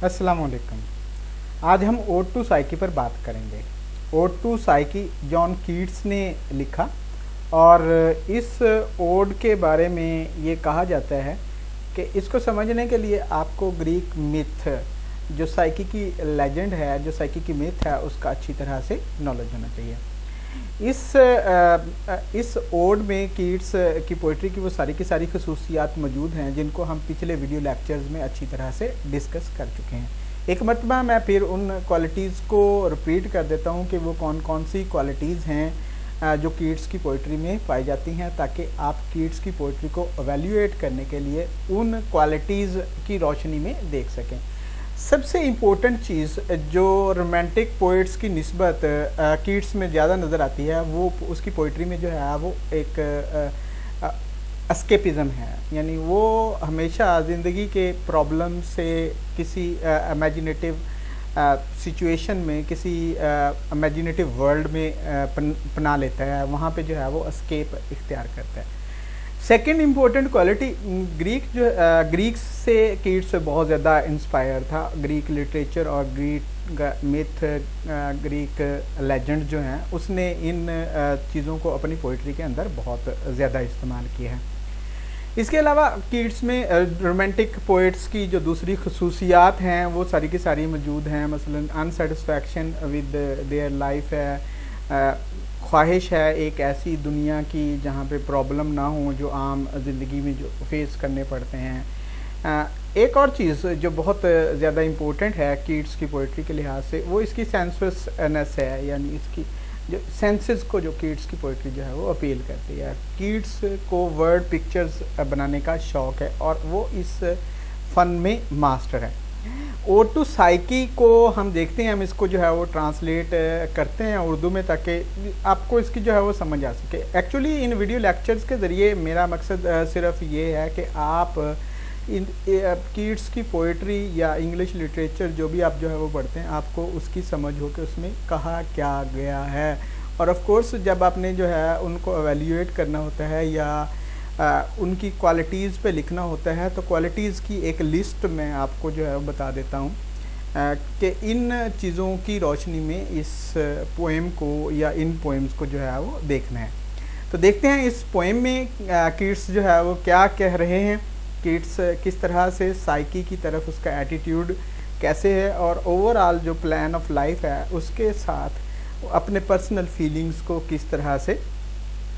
अस्सलाम वालेकुम। आज हम ओड टू साइकी पर बात करेंगे। Ode to psyche John Keats ने लिखा और इस ओड के बारे में ये कहा जाता है कि इसको समझने के लिए आपको ग्रीक मिथ, जो साइकी की लेजेंड है, जो साइकी की मिथ है, उसका अच्छी तरह से नॉलेज होना चाहिए। इस ओड में कीट्स की पोइट्री की वो सारी की सारी खसूसियात मौजूद हैं जिनको हम पिछले वीडियो लेक्चर्स में अच्छी तरह से डिस्कस कर चुके हैं। एक मरतबा मैं फिर उन क्वालिटीज़ को रिपीट कर देता हूँ कि वो कौन कौन सी क्वालिटीज़ हैं जो कीट्स की पोइट्री में पाई जाती हैं, ताकि आप कीट्स की पोइट्री को एवेल्यूएट करने के लिए उन क्वालिटीज़ की रोशनी में देख सकें। सबसे इम्पोर्टेंट चीज़ जो रोमांटिक पोइट्स की निस्बत कीट्स में ज़्यादा नज़र आती है, वो उसकी पोइट्री में जो है वो एक एस्केपिज़म है। यानी वो हमेशा ज़िंदगी के प्रॉब्लम से किसी इमेजिनेटिव सिचुएशन में, किसी इमेजिनेटिव वर्ल्ड में पना लेता है, वहाँ पे जो है वो एस्केप इख्तियार करता है। सेकेंड इम्पोर्टेंट क्वालिटी, ग्रीक्स से कीट्स बहुत ज़्यादा इंस्पायर था। ग्रीक लिटरेचर और ग्रीक मिथ, ग्रीक लेजेंड जो हैं, उसने इन चीज़ों को अपनी पोइट्री के अंदर बहुत ज़्यादा इस्तेमाल किया है। इसके अलावा कीट्स में रोमांटिक पोइट्स की जो दूसरी खसूसियात हैं वो सारी की सारी मौजूद हैं। मसलन अनसेटिस्फैक्शन विद देयर लाइफ है, ख्वाहिश है एक ऐसी दुनिया की जहाँ पे प्रॉब्लम ना हो जो आम ज़िंदगी में जो फेस करने पड़ते हैं। एक और चीज़ जो बहुत ज़्यादा इम्पोर्टेंट है कीट्स की पोइट्री के लिहाज से, वो इसकी सेंसुअसनेस है। यानी इसकी जो सेंसेस को जो कीट्स की पोइट्री जो है वो अपील करती है। कीट्स को वर्ड पिक्चर्स बनाने का शौक़ है और वो इस फ़न में मास्टर है। ओड टू साइकी को हम देखते हैं, हम इसको जो है वो ट्रांसलेट करते हैं उर्दू में ताकि आपको इसकी जो है वो समझ आ सके। एक्चुअली इन वीडियो लेक्चर्स के ज़रिए मेरा मकसद सिर्फ ये है कि आप इन कीट्स की पोइट्री या इंग्लिश लिटरेचर जो भी आप जो है वो पढ़ते हैं, आपको उसकी समझ हो कि उसमें कहा क्या गया है। और ऑफ कोर्स जब आपने जो है उनको एवेल्यूएट करना होता है या उनकी क्वालिटीज़ पे लिखना होता है, तो क्वालिटीज़ की एक लिस्ट मैं आपको जो है वो बता देता हूँ कि इन चीज़ों की रोशनी में इस पोएम को या इन पोएम्स को जो है वो देखना है। तो देखते हैं इस पोएम में कीट्स जो है वो क्या कह रहे हैं, कीट्स किस तरह से साइकी की तरफ उसका एटीट्यूड कैसे है, और ओवरऑल जो प्लान ऑफ लाइफ है उसके साथ अपने पर्सनल फीलिंग्स को किस तरह से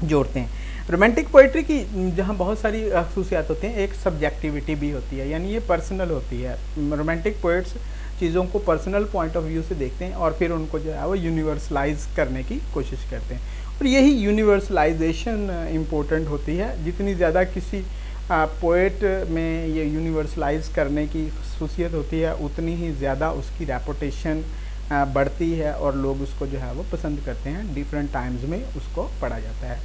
जोड़ते हैं। रोमांटिक पोइट्री की जहाँ बहुत सारी खसूसियात होती हैं, एक सब्जेक्टिविटी भी होती है, यानी ये पर्सनल होती है। रोमांटिक पोइट्स चीज़ों को पर्सनल पॉइंट ऑफ व्यू से देखते हैं और फिर उनको जो है वो यूनिवर्सलाइज करने की कोशिश करते हैं। और यही यूनिवर्सलाइजेशन इम्पोर्टेंट होती है। जितनी ज़्यादा किसी पोएट में ये यूनिवर्सलाइज करने की खसूसियत होती है, उतनी ही ज़्यादा उसकी रेपुटेशन बढ़ती है और लोग उसको जो है वो पसंद करते हैं। डिफरेंट टाइम्स में उसको पढ़ा जाता है।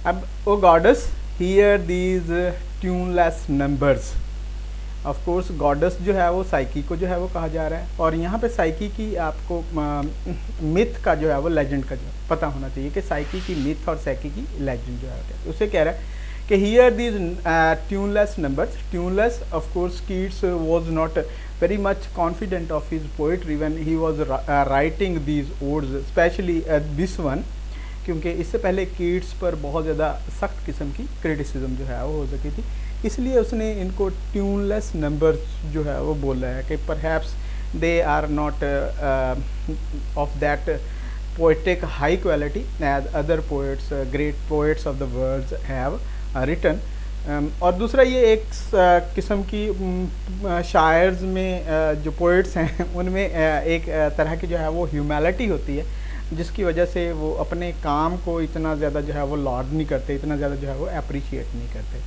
अब O goddess hear these tuneless numbers. Of course goddess जो है वो साइकी को जो है वो कहा जा रहा है, और यहाँ पे साइकी की आपको मिथ का जो है वो लेजेंड का जो पता होना चाहिए कि साइकी की मिथ और साइकी की लेजेंड जो है उसे कह रहा है कि hear these tuneless numbers. Tuneless, of course Keats was not very much confident of his poetry when he was writing these odes, especially this one, क्योंकि इससे पहले कीट्स पर बहुत ज़्यादा सख्त किस्म की क्रिटिसिज्म जो है वो हो सकी थी, इसलिए उसने इनको ट्यूनलेस नंबर्स जो है वो बोला है कि perhaps they are not of that poetic high quality as other poets, great poets of the world have written. और दूसरा ये एक किस्म की शायर्स में जो पोइट्स हैं उनमें एक तरह की जो है वो ह्यूमैलिटी होती है, जिसकी वजह से वो अपने काम को इतना ज़्यादा जो है वो लॉर्ड नहीं करते, इतना ज़्यादा जो है वो अप्रिशिएट नहीं करते।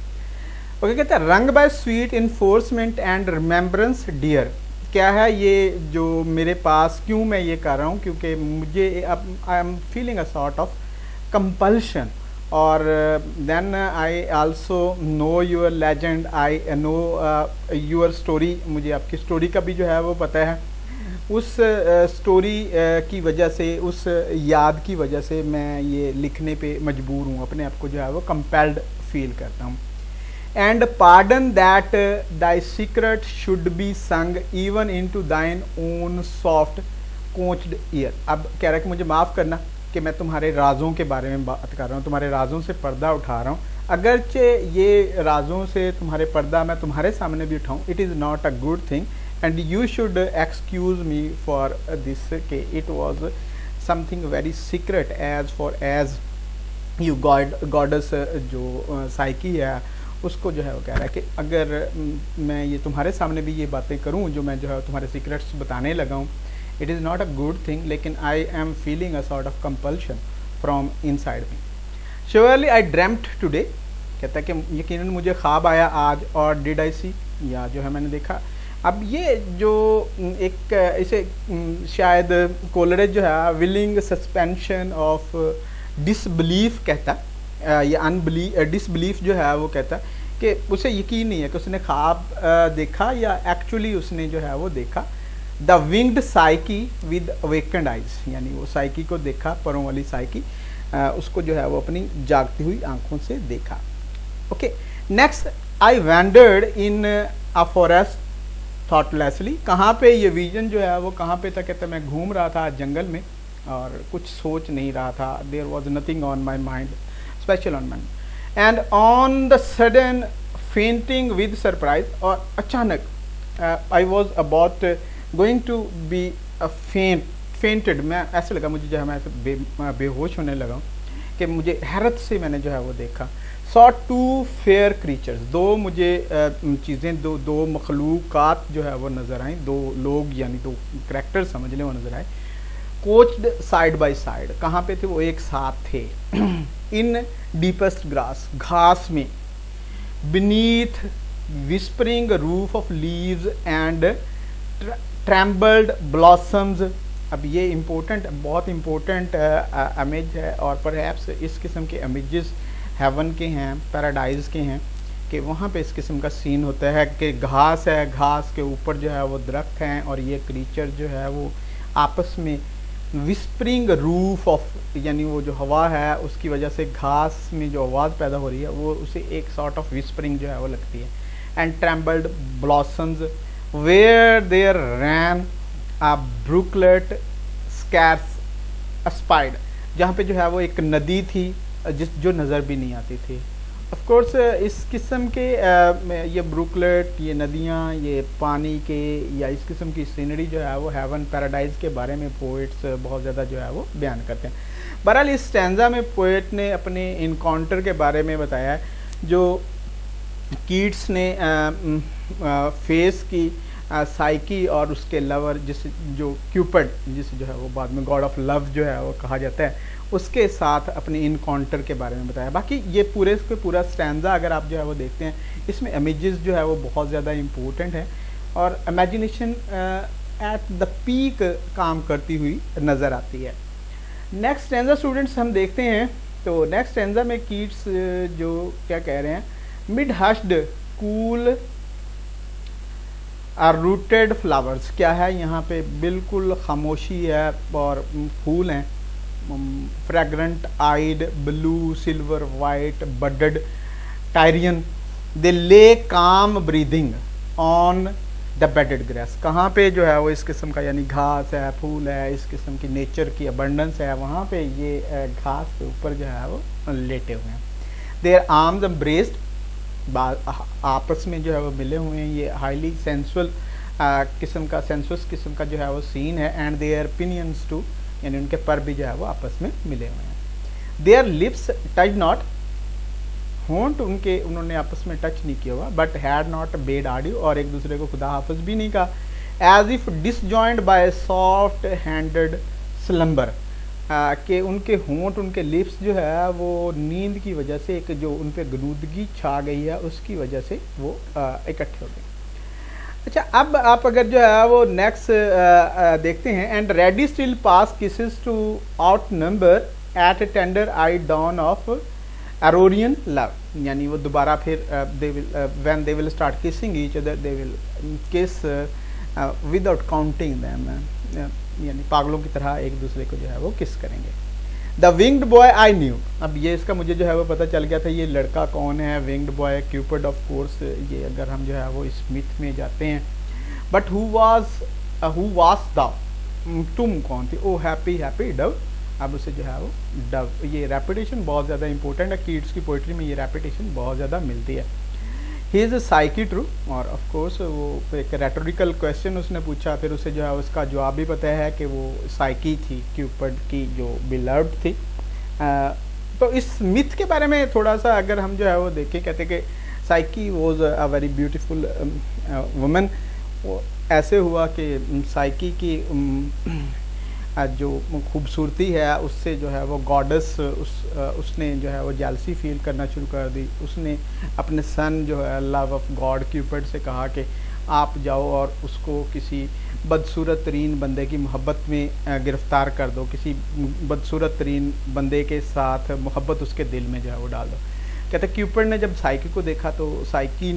ओके, कहते हैं rung by sweet enforcement and remembrance dear. क्या है ये जो मेरे पास, क्यों मैं ये कर रहा हूँ, क्योंकि मुझे I am feeling a sort of compulsion. और then I also know your legend, I know your story. मुझे आपकी स्टोरी का भी जो है वो पता है। उस स्टोरी की वजह से, उस याद की वजह से मैं ये लिखने पे मजबूर हूँ, अपने आप को जो है वो कंपेल्ड फील करता हूँ। And pardon that thy secret should be संग इवन इन टू दाइन ओन सॉफ्ट कोच्ड ईयर। अब कह रहा है कि मुझे माफ़ करना कि मैं तुम्हारे राजों के बारे में बात कर रहा हूँ, तुम्हारे राजों से पर्दा उठा रहा हूँ, अगरचे ये राजों से तुम्हारे पर्दा मैं तुम्हारे सामने भी उठाऊँ, it is not a good thing and you should excuse me for this के it was something very secret as for as you goddess जो साइकी है उसको जो है वो कह रहा है कि अगर मैं ये तुम्हारे सामने भी ये बातें करूं जो मैं जो है तुम्हारे सीक्रेट्स बताने लगा हूँ, it is not a good thing, लेकिन I am feeling a sort of compulsion from inside me. Surely I dreamt today, कहता है कि यकीनन मुझे ख्वाब आया आज, और डिड आई सी, या जो है मैंने देखा। अब ये जो एक इसे शायद कोलरेज जो है विलिंग सस्पेंशन ऑफ डिसबिलीफ कहता है, या डिसबिलीफ जो है वो कहता है कि उसे यकीन नहीं है कि उसने ख्वाब देखा या एक्चुअली उसने जो है वो देखा। The winged psyche with awakened eyes, यानी वो साइकी को देखा, परों वाली साइकी, उसको जो है वो अपनी जागती हुई आंखों से देखा। Okay, next, I wandered in a forest thoughtlessly, कहाँ पे ये विजन जो है वो कहाँ पे था, कहते मैं घूम रहा था जंगल में और कुछ सोच नहीं रहा था, there was nothing on my mind special on mind and on the sudden fainting with surprise, और अचानक I was about going to be fainted, मैं ऐसे लगा मुझे जो है मैं ऐसे बेहोश होने लगा कि मुझे हैरत से मैंने जो है वो देखा। सॉ टू फेयर क्रीचर्स, दो मुझे चीज़ें, दो मखलूक़ात जो है वो नज़र आई, दो लोग यानी दो करैक्टर समझ लें वो नज़र आए। कोच्ड साइड बाय साइड, कहाँ पे थे वो, एक साथ थे। इन डीपेस्ट ग्रास, घास में। Beneath whispering roof of leaves and trembled blossoms. अब ये इम्पोर्टेंट, बहुत इम्पोर्टेंट इमेज है, और परहैप्स इस किस्म के इमेजेस हेवन के हैं, पैराडाइज के हैं, कि वहाँ पे इस किस्म का सीन होता है कि घास है, घास के ऊपर जो है वो दरख्त हैं, और ये क्रीचर जो है वो आपस में विस्परिंग रूफ ऑफ, यानी वो जो हवा है उसकी वजह से घास में जो आवाज़ पैदा हो रही है वो उसे एक सॉर्ट ऑफ विस्परिंग जो है वो लगती है। And trembled blossoms where there ran a brooklet scarce espied, जहाँ पे जो है वो एक नदी थी जो नज़र भी नहीं आती थी। ऑफ कोर्स इस किस्म के ये ब्रुकलेट, ये नदियाँ, ये पानी के, या इस किस्म की सीनरी जो है वो हेवन पैराडाइज के बारे में पोइट्स बहुत ज़्यादा जो है वो बयान करते हैं। बहरहाल इस स्टैंजा में पोइट ने अपने इनकाउंटर के बारे में बताया है जो कीट्स ने फेस की साइकी और उसके लवर, जिसे जो क्यूपिड, जिसे जो है वो बाद में गॉड ऑफ लव जो है वो कहा जाता है, उसके साथ अपने इनकाउंटर के बारे में बताया। बाकी ये पूरा स्टैंजा अगर आप जो है वो देखते हैं, इसमें इमेजेस जो है वो बहुत ज़्यादा इम्पोर्टेंट है, और इमेजिनेशन एट द पीक काम करती हुई नज़र आती है। नेक्स्ट स्टैंजा स्टूडेंट्स हम देखते हैं, तो नेक्स्ट स्टैंजा में कीट्स जो क्या कह रहे हैं, mid hushed cool are rooted flowers, क्या है यहाँ पे, बिल्कुल खामोशी है और फूल हैं, fragrant eyed blue silver white budded Tyrian, they lay calm breathing on the bedded grass, कहाँ पे जो है वो इस किस्म का, यानी घास है, फूल है, इस किस्म की नेचर की अबंडेंस है, वहाँ पे ये घास के ऊपर जो है वो लेटे हुए हैं। देयर आर्म्स एम्ब्रेस्ड, आपस में जो है वो मिले हुए हैं, ये हाईली सेंसुअल किस्म का, सेंसुअस किस्म का जो है वो सीन है। एंड देयर पिनियंस टू, यानी उनके पर भी जो है वो आपस में मिले हुए हैं। देयर लिप्स टच नॉट, होंठ उनके उन्होंने आपस में टच नहीं किया हुआ, but had not bade adieu, और एक दूसरे को खुदा हाफिज भी नहीं कहा। As if disjoined by soft handed slumber, कि उनके होंठ, उनके लिप्स जो है वो नींद की वजह से, एक जो उन पर गनूदगी छा गई है उसकी वजह से वो इकट्ठे हो गए। अच्छा, अब आप अगर जो है वो नेक्स्ट देखते हैं, and ready still past kisses to outnumber at a tender eye dawn of aurorean love, यानी वो दोबारा फिर they will when they will start kissing each other they will kiss without counting them, यानी पागलों की तरह एक दूसरे को जो है वो किस करेंगे। The winged boy I knew, अब ये इसका मुझे जो है वो पता चल गया था ये लड़का कौन है, winged boy Cupid of course, ये अगर हम जो है वो इस मिथ में जाते हैं। बट हु वाज द, तुम कौन थी, ओ हैप्पी हैप्पी डव, अब उसे जो है वो डव, ये रेपिटेशन बहुत ज़्यादा इंपॉर्टेंट है, कीट्स की पोइट्री में ये रेपिटेशन बहुत ज़्यादा मिलती है। He is a psyche true, और ऑफ कोर्स वो एक रेटोरिकल क्वेश्चन उसने पूछा, फिर उसे जो है उसका जवाब भी पता है कि वो साइकी थी, क्यूपिड की जो बिलव्ड थी। तो इस मिथ के बारे में थोड़ा सा अगर हम जो है वो देखें, कहते कि psyche was a very beautiful woman. वो ऐसे हुआ कि साइकी की जो खूबसूरती है उससे जो है वो गॉडेस उसने जो है वो जेलसी फील करना शुरू कर दी। उसने अपने सन जो है लव ऑफ गॉड क्यूपिड से कहा कि आप जाओ और उसको किसी बदसूरत तरीन बंदे की मोहब्बत में गिरफ़्तार कर दो, किसी बदसूरत तरीन बंदे के साथ मोहब्बत उसके दिल में जो है वो डाल दो। कहते क्यूपिड ने जब साइकी को देखा तो साइकी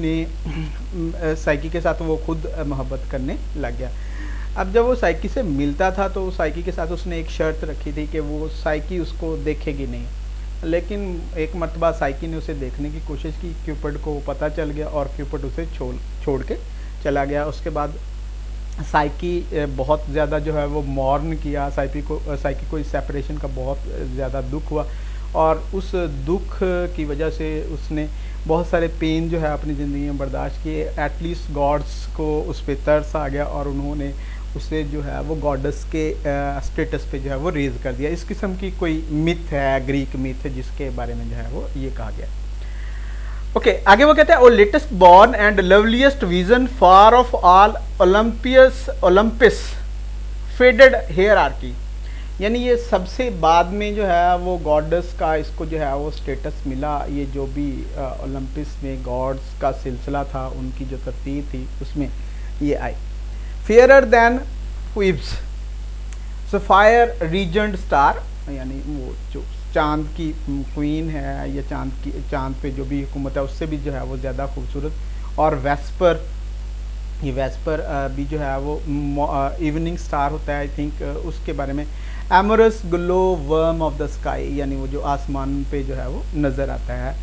के साथ वो खुद मोहब्बत करने लग गया। अब जब वो साइकी से मिलता था तो साइकी के साथ उसने एक शर्त रखी थी कि वो साइकी उसको देखेगी नहीं, लेकिन एक मर्तबा साइकी ने उसे देखने की कोशिश की, क्यूपिड को पता चल गया और क्यूपिड उसे छोड़ के चला गया। उसके बाद साइकी बहुत ज़्यादा जो है वो मॉर्न किया, साइकी को इस सेपरेशन का बहुत ज़्यादा दुख हुआ, और उस दुख की वजह से उसने बहुत सारे पेन जो है अपनी ज़िंदगी में बर्दाश्त किए। एटलीस्ट गॉड्स को उस पर तरस आ गया और उन्होंने उसे जो है वो गॉडेस के स्टेटस पे जो है वो रेज कर दिया। इस किस्म की कोई मिथ है, ग्रीक मिथ है, जिसके बारे में जो है वो ये कहा गया। ओके, आगे वो कहते हैं, O latest born and loveliest vision far of all Olympus faded hierarchy, यानी ये सबसे बाद में जो है वो गॉडेस का इसको जो है वो स्टेटस मिला। ये जो भी ओलंपिस में गॉड्स का सिलसिला था, उनकी जो तरतीब थी उसमें ये आई। Fairer than Phoebe's sapphire region'd star, यानी वो जो चांद की क्वीन है या चांद पे जो भी हुकूमत है उससे भी जो है वो ज़्यादा खूबसूरत, और वेस्पर, ये वेस्पर भी जो है वो इवनिंग स्टार होता है आई थिंक, उसके बारे में। Amorous glow worm of the sky, यानी वो जो आसमान पे जो है वो नज़र आता है,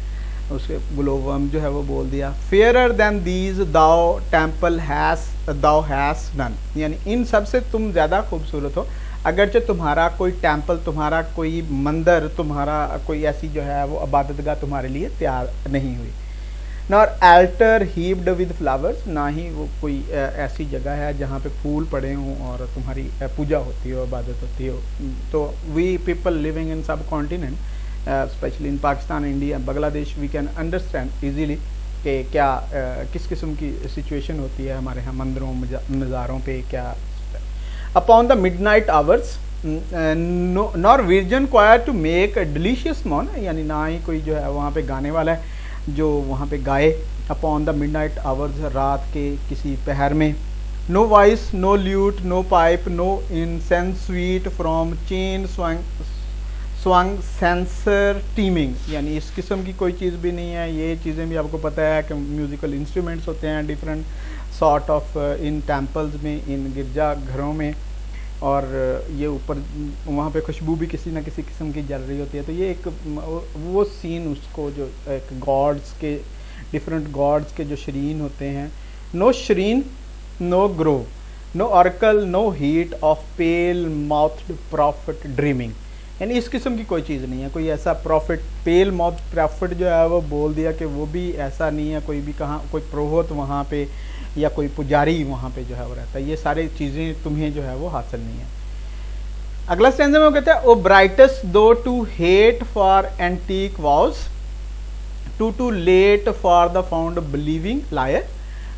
उसके ग्लो वर्म जो है वो बोल दिया। फेयरर देन दीज दाओ टेम्पल दाओ हैस नन, यानी इन सब से तुम ज़्यादा खूबसूरत हो, अगरचे तुम्हारा कोई टेम्पल, तुम्हारा कोई मंदिर, तुम्हारा कोई ऐसी जो है वो इबादतगाह तुम्हारे लिए तैयार नहीं हुई। नॉर एल्टर हीव्ड विद फ्लावर्स, ना ही वो कोई ऐसी जगह है जहाँ पे फूल पड़े हों और तुम्हारी पूजा होती हो, इबादत होती हो। तो we people living in subcontinent, specially in Pakistan, India, Bangladesh, we can understand easily कि क्या किस किस्म की सिचुएशन होती है हमारे यहाँ मंदिरों मज़ारों पे क्या। Upon the midnight hours nor virgin choir to make a delicious moan, यानी ना ही कोई जो है वहाँ पे गाने वाला है जो वहाँ पे गाए। अपॉन द मिडनाइट आवर्स, रात के किसी पहर में। No voice, no lute, no pipe, no incense sweet from chain swung censer teeming, यानी इस किस्म की कोई चीज़ भी नहीं है। ये चीज़ें भी आपको पता है कि म्यूज़िकल इंस्ट्रूमेंट्स होते हैं different sort of in temples में, इन गिरजा घरों में, और ये ऊपर वहाँ पे खुशबू भी किसी न किसी किस्म की जल रही होती है। तो ये एक वो सीन उसको जो एक गॉड्स के, डिफरेंट गॉड्स के जो शरीन होते हैं। No shrine, no grove, no oracle, no heat of pale mouthed prophet dreaming, यानी इस किस्म की कोई चीज़ नहीं है। कोई ऐसा प्रॉफिट, पेल माउथ प्रॉफिट जो है वो बोल दिया कि वो भी ऐसा नहीं है, कोई भी कहाँ कोई पुरोहित वहाँ पे या कोई पुजारी वहाँ पे जो है वो रहता है। ये सारी चीज़ें तुम्हें जो है वो हासिल नहीं है। अगला स्टैंजा में वो कहता है, O brightest though too late for antique vows too late for the fond believing lyre,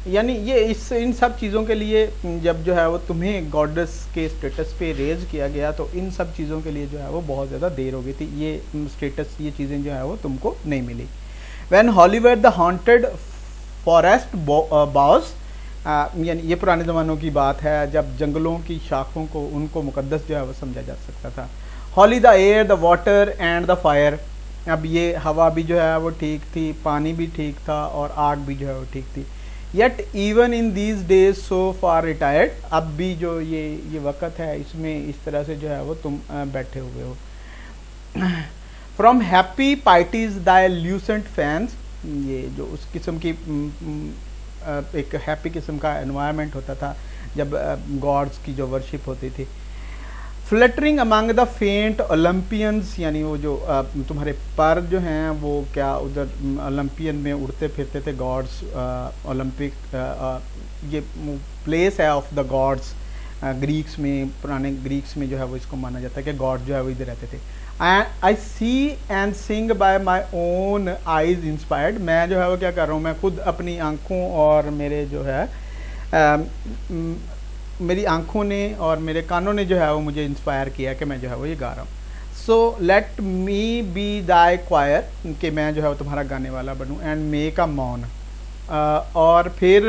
यानी ये इन सब चीज़ों के लिए जब जो है वो तुम्हें गॉडेस के स्टेटस पे रेज किया गया तो इन सब चीज़ों के लिए जो है वो बहुत ज़्यादा देर हो गई थी। ये स्टेटस, ये चीज़ें जो है वो तुमको नहीं मिली। When Hollywood the haunted forest bows, यानी ये पुराने ज़मानों की बात है जब जंगलों की शाखों को, उनको मुकद्दस जो है वो समझा जा सकता था। Holy the air, the water and the fire, अब ये हवा भी जो है वो ठीक थी, पानी भी ठीक था और आग भी जो है वो ठीक थी। Yet even in these days so far retired, अब भी जो ये वक्त है इसमें इस तरह से जो है वो तुम बैठे हुए हो। From happy parties Dai Lucent fans, ये जो उस किस्म की एक हैप्पी किस्म का एनवायरनमेंट होता था जब गॉड्स की जो वर्शिप होती थी। फ्लटरिंग अमंग द फेंट ओलंपियंस, यानी वो जो तुम्हारे पर जो हैं वो क्या उधर ओलंपियन में उड़ते फिरते थे गॉड्स, ओलंपिक ये प्लेस है ऑफ द गॉड्स। ग्रीक्स में, पुराने ग्रीक्स में जो है वो इसको माना जाता है कि गॉड जो है वो इधर रहते थे। I see and sing by my own eyes inspired, मैं जो है वो क्या कर रहा हूँ, मैं खुद अपनी आँखों और मेरे जो है मेरी आँखों ने और मेरे कानों ने जो है वो मुझे इंस्पायर किया कि मैं जो है वो ये गा रहा हूँ। सो लेट मी बी दाई क्वायर, कि मैं जो है वो तुम्हारा गाने वाला बनूँ, एंड मेक अ मौन, और फिर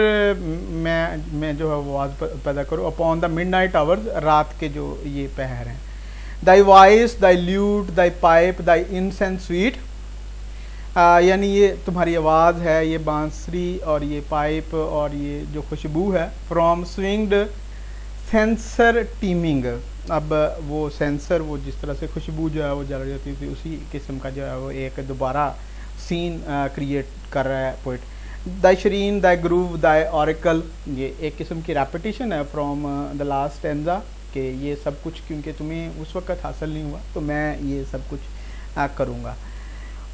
मैं जो है वो आवाज़ पैदा करूँ अपॉन द मिडनाइट आवर्स, रात के जो ये पहर हैं। दाई वॉइस दाई ल्यूट दाई पाइप दाई इंसेंस स्वीट, यानी ये तुम्हारी आवाज़ है, ये बांसुरी और ये पाइप और ये जो खुशबू है। फ्रॉम स्विंग्ड सेंसर टीमिंग, अब वो सेंसर वो जिस तरह से खुशबू जो है वो जल रही होती थी उसी किस्म का जो है वो एक दोबारा सीन क्रिएट कर रहा है पोइट। दाई शरीन दाई ग्रूव दाई ऑरिकल, ये एक किस्म की रेपिटेशन है फ्रॉम द लास्ट स्टैंजा, कि ये सब कुछ क्योंकि तुम्हें उस वक्त हासिल नहीं हुआ तो मैं ये सब कुछ करूँगा।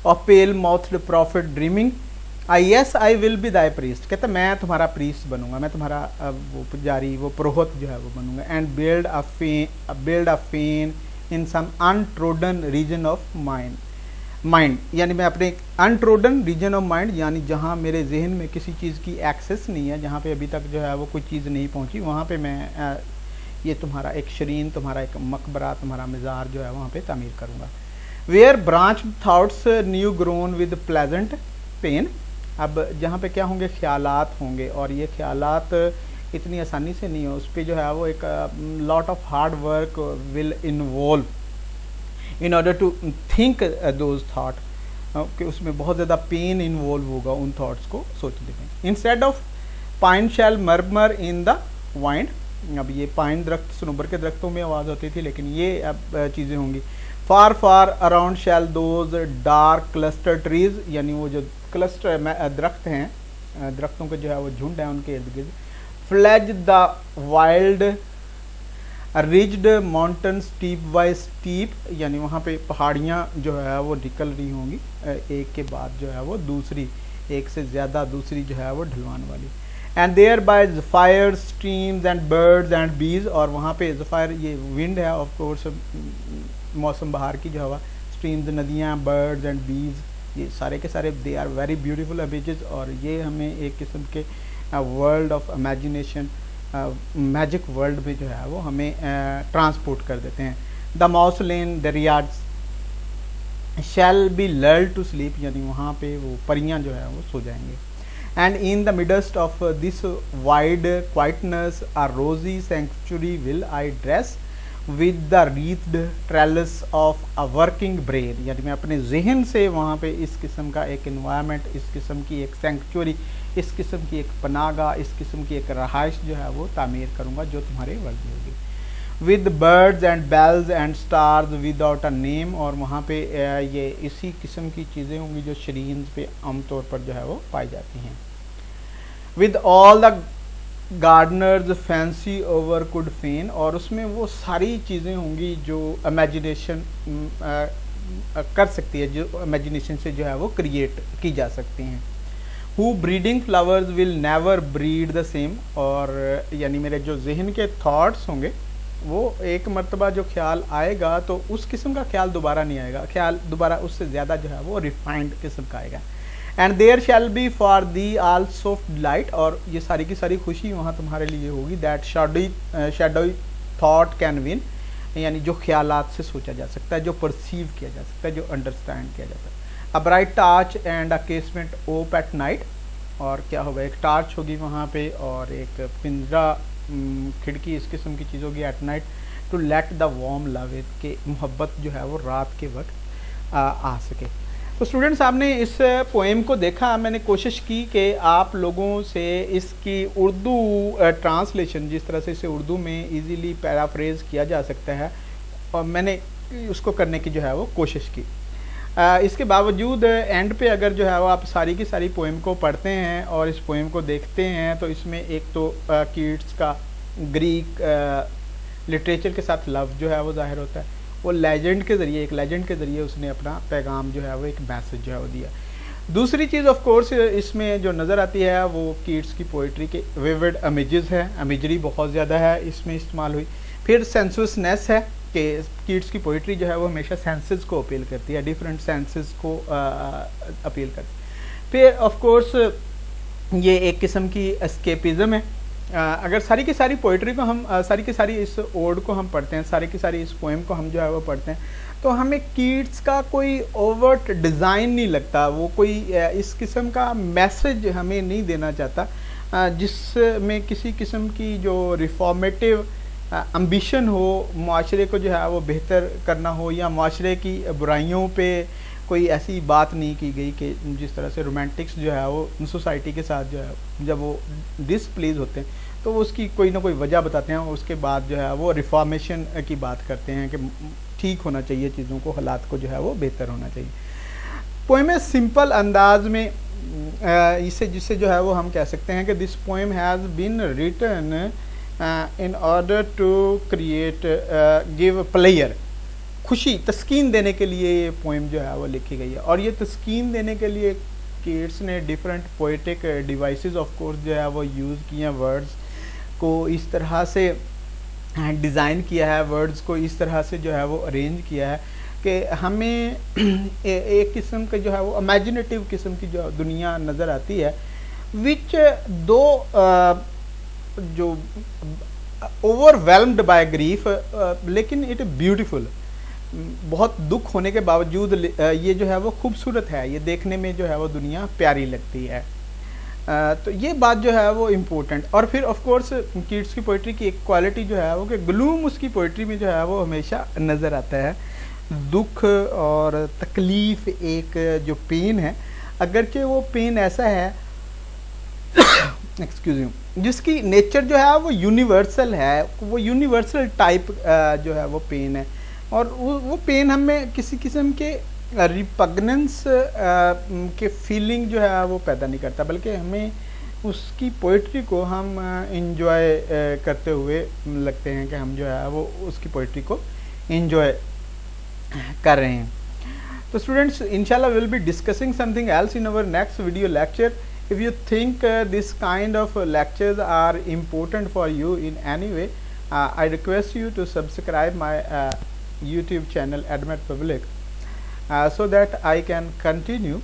और pale mouthed prophet dreaming, yes I will be thy priest, कहता मैं तुम्हारा प्रीस्ट बनूंगा, मैं तुम्हारा वो पुजारी, वो पुरोहित जो है वो बनूंगा। And build a fane in some untrodden region of mind, यानी मैं अपने अनट्रोडन रीजन ऑफ माइंड, यानी जहाँ मेरे जहन में किसी चीज़ की एक्सेस नहीं है, जहाँ पे अभी तक जो है वो कोई चीज़ नहीं पहुँची, वहाँ पे मैं ये तुम्हारा एक शरीन, तुम्हारा एक मकबरा, तुम्हारा मज़ार जो है वहाँ पे तामीर करूँगा। Where branch thoughts new grown with pleasant pain, अब जहाँ पे क्या होंगे, ख्यालात होंगे, और ये ख्यालात इतनी आसानी से नहीं हो, उस पर जो है वो एक lot of hard work will involve in order to think those thought, कि उसमें बहुत ज़्यादा पेन इन्वॉल्व होगा उन थाट्स को सोचने में। Instead of pine shall murmur in the wind, अब ये पाइन दरख्त सनूबर के दरख्तों में आवाज़ होती थी, लेकिन ये अब चीज़ें होंगी। Far far around shall those dark cluster trees, यानी वो जो क्लस्टर दरख्त हैं, दरख्तों के जो है वो झुंड है उनके इर्द गिर्द। Fledge the wild ridged mountain steep by steep, यानी वहाँ पे पहाड़ियाँ जो है वो निकल रही होंगी एक के बाद जो है वो दूसरी, एक से ज़्यादा दूसरी जो है वो ढलवान वाली। And there by zephyr streams and birds and bees, और वहाँ पे ज़फ़ायर ये विंड है ऑफ कोर्स, मौसम बहार की जो हवा, स्ट्रीम्स नदियाँ, बर्ड्स एंड बीज, ये सारे के सारे they are very beautiful images, और ये हमें एक किस्म के world of imagination, magic world में जो है वो हमें ट्रांसपोर्ट कर देते हैं। The moss lain dryads shall be lulled to sleep, यानी वहाँ पे वो परियाँ जो है वो सो जाएंगे। And in the midst of this wide quietness a rosy sanctuary will I dress with the wreathed trellis of a working brain, यानी मैं अपने जहन से वहाँ पे इस किस्म का एक इन्वायरमेंट, इस किस्म की एक सेंचुरी, इस किस्म की एक पनागा, इस किस्म की एक रहाइश जो है वो तामीर करूँगा जो तुम्हारे वर्द होगी। With birds and bells and stars without a name, और वहाँ पे ये इसी किस्म की चीज़ें होंगी जो शरीन पे आमतौर पर जो है वो पाई जाती हैं। With all the gardeners fancy over could feign, और उसमें वो सारी चीज़ें होंगी जो इमेजिनेशन कर सकती है, जो इमेजिनेशन से जो है वो क्रिएट की जा सकती हैं। Who breeding flowers will never breed the same, और यानी मेरे जो जहन के थॉट्स होंगे वो एक मरतबा जो ख्याल आएगा तो उस किस्म का ख्याल दोबारा नहीं आएगा, ख्याल दोबारा उससे ज़्यादा जो है वो रिफाइंड किस्म का आएगा। And there shall be for thee all soft delight, और ये सारी की सारी खुशी वहाँ तुम्हारे लिए होगी। That shadowy thought can win, यानी जो ख्यालात से सोचा जा सकता है, जो परसीव किया जा सकता है, जो अंडरस्टैंड किया जाता है। A bright torch and a casement op at night, और क्या होगा, एक टार्च होगी वहाँ पे और एक पिंजरा खिड़की, इस किस्म की चीज़ होगी at night, to let the warm love in, के मोहब्बत जो है वो रात के वक्त आ सके। तो स्टूडेंट्स, आपने इस पोएम को देखा, मैंने कोशिश की कि आप लोगों से इसकी उर्दू ट्रांसलेशन, जिस तरह से इसे उर्दू में इजीली पैराफ्रेज किया जा सकता है, और मैंने उसको करने की जो है वो कोशिश की। इसके बावजूद एंड पे अगर जो है वो आप सारी की सारी पोएम को पढ़ते हैं और इस पोएम को देखते हैं तो इसमें एक तो कीट्स का ग्रीक लिटरेचर के साथ लव जो है वो जाहिर होता है। वो लेजेंड के ज़रिए, एक लेजेंड के ज़रिए उसने अपना पैगाम जो है वो, एक मैसेज जो है वो दिया। दूसरी चीज़ ऑफ कोर्स इसमें जो नज़र आती है वो कीट्स की पोइट्री के विविड इमेजेस है, इमेजरी बहुत ज़्यादा है इसमें इस्तेमाल हुई। फिर सेंसुअसनेस है कि कीट्स की पोइट्री जो है वो हमेशा सेंसेस को अपील करती है, डिफरेंट सेंसेस को अपील करती है। फिर ऑफ कोर्स ये एक किस्म की एस्केपिज़म है। अगर सारी की सारी पोइट्री को हम सारी की सारी इस ओड को हम पढ़ते हैं, सारी की सारी इस पोएम को हम जो है वो पढ़ते हैं, तो हमें कीट्स का कोई ओवर्ट डिज़ाइन नहीं लगता, वो कोई इस किस्म का मैसेज हमें नहीं देना चाहता जिसमें किसी किस्म की जो रिफॉर्मेटिव एम्बिशन हो, माशरे को जो है वो बेहतर करना हो, या माशरे की बुराइयों पे कोई ऐसी बात नहीं की गई कि जिस तरह से रोमांटिक्स जो है वो सोसाइटी के साथ जो है जब वो डिसप्लीज होते हैं तो वो उसकी कोई ना कोई वजह बताते हैं, और उसके बाद जो है वो रिफॉर्मेशन की बात करते हैं कि ठीक होना चाहिए चीज़ों को, हालात को जो है वो बेहतर होना चाहिए। पोएम सिंपल अंदाज में इसे जिससे जो है वो हम कह सकते हैं कि this poem has been written in order to create give pleasure, खुशी तस्कीन देने के लिए ये पोएम जो है वो लिखी गई है। और ये तस्कीन देने के लिए कीट्स ने different poetic devices of course जो है वो यूज़ किए हैं, वर्ड्स को इस तरह से डिज़ाइन किया है, वर्ड्स को इस तरह से जो है वो अरेंज किया है कि हमें एक किस्म के जो है वो इमेजिनेटिव किस्म की जो दुनिया नज़र आती है, विच दो जो ओवरवेलम्ड बाय ग्रीफ, लेकिन इट ब्यूटीफुल, बहुत दुख होने के बावजूद ये जो है वो खूबसूरत है, ये देखने में जो है वो दुनिया प्यारी लगती है। तो ये बात जो है वो इम्पोर्टेंट। और फिर ऑफ कोर्स कीट्स की पोइट्री की एक क्वालिटी जो है वो कि ग्लूम उसकी पोइट्री में जो है वो हमेशा नज़र आता है, दुख और तकलीफ़, एक जो पेन है, अगर कि वो पेन ऐसा है एक्सक्यूज मी, जिसकी नेचर जो है वो यूनिवर्सल है, वो यूनिवर्सल टाइप जो है वो पेन है, और वो पेन हमें किसी किस्म के रिपग्नेंस के फीलिंग जो है वो पैदा नहीं करता, बल्कि हमें उसकी पोइट्री को हम इंजॉय करते हुए लगते हैं कि हम जो है वो उसकी पोइट्री को इंजॉय कर रहे हैं। तो स्टूडेंट्स, इंशाल्लाह will be discussing something else in our next video lecture. If you think this kind of lectures are important for you in any way, I request you to subscribe my YouTube channel Admet Public, so that I can continue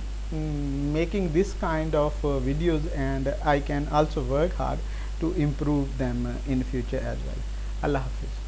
making this kind of videos, and I can also work hard to improve them in future as well. Allah Hafiz.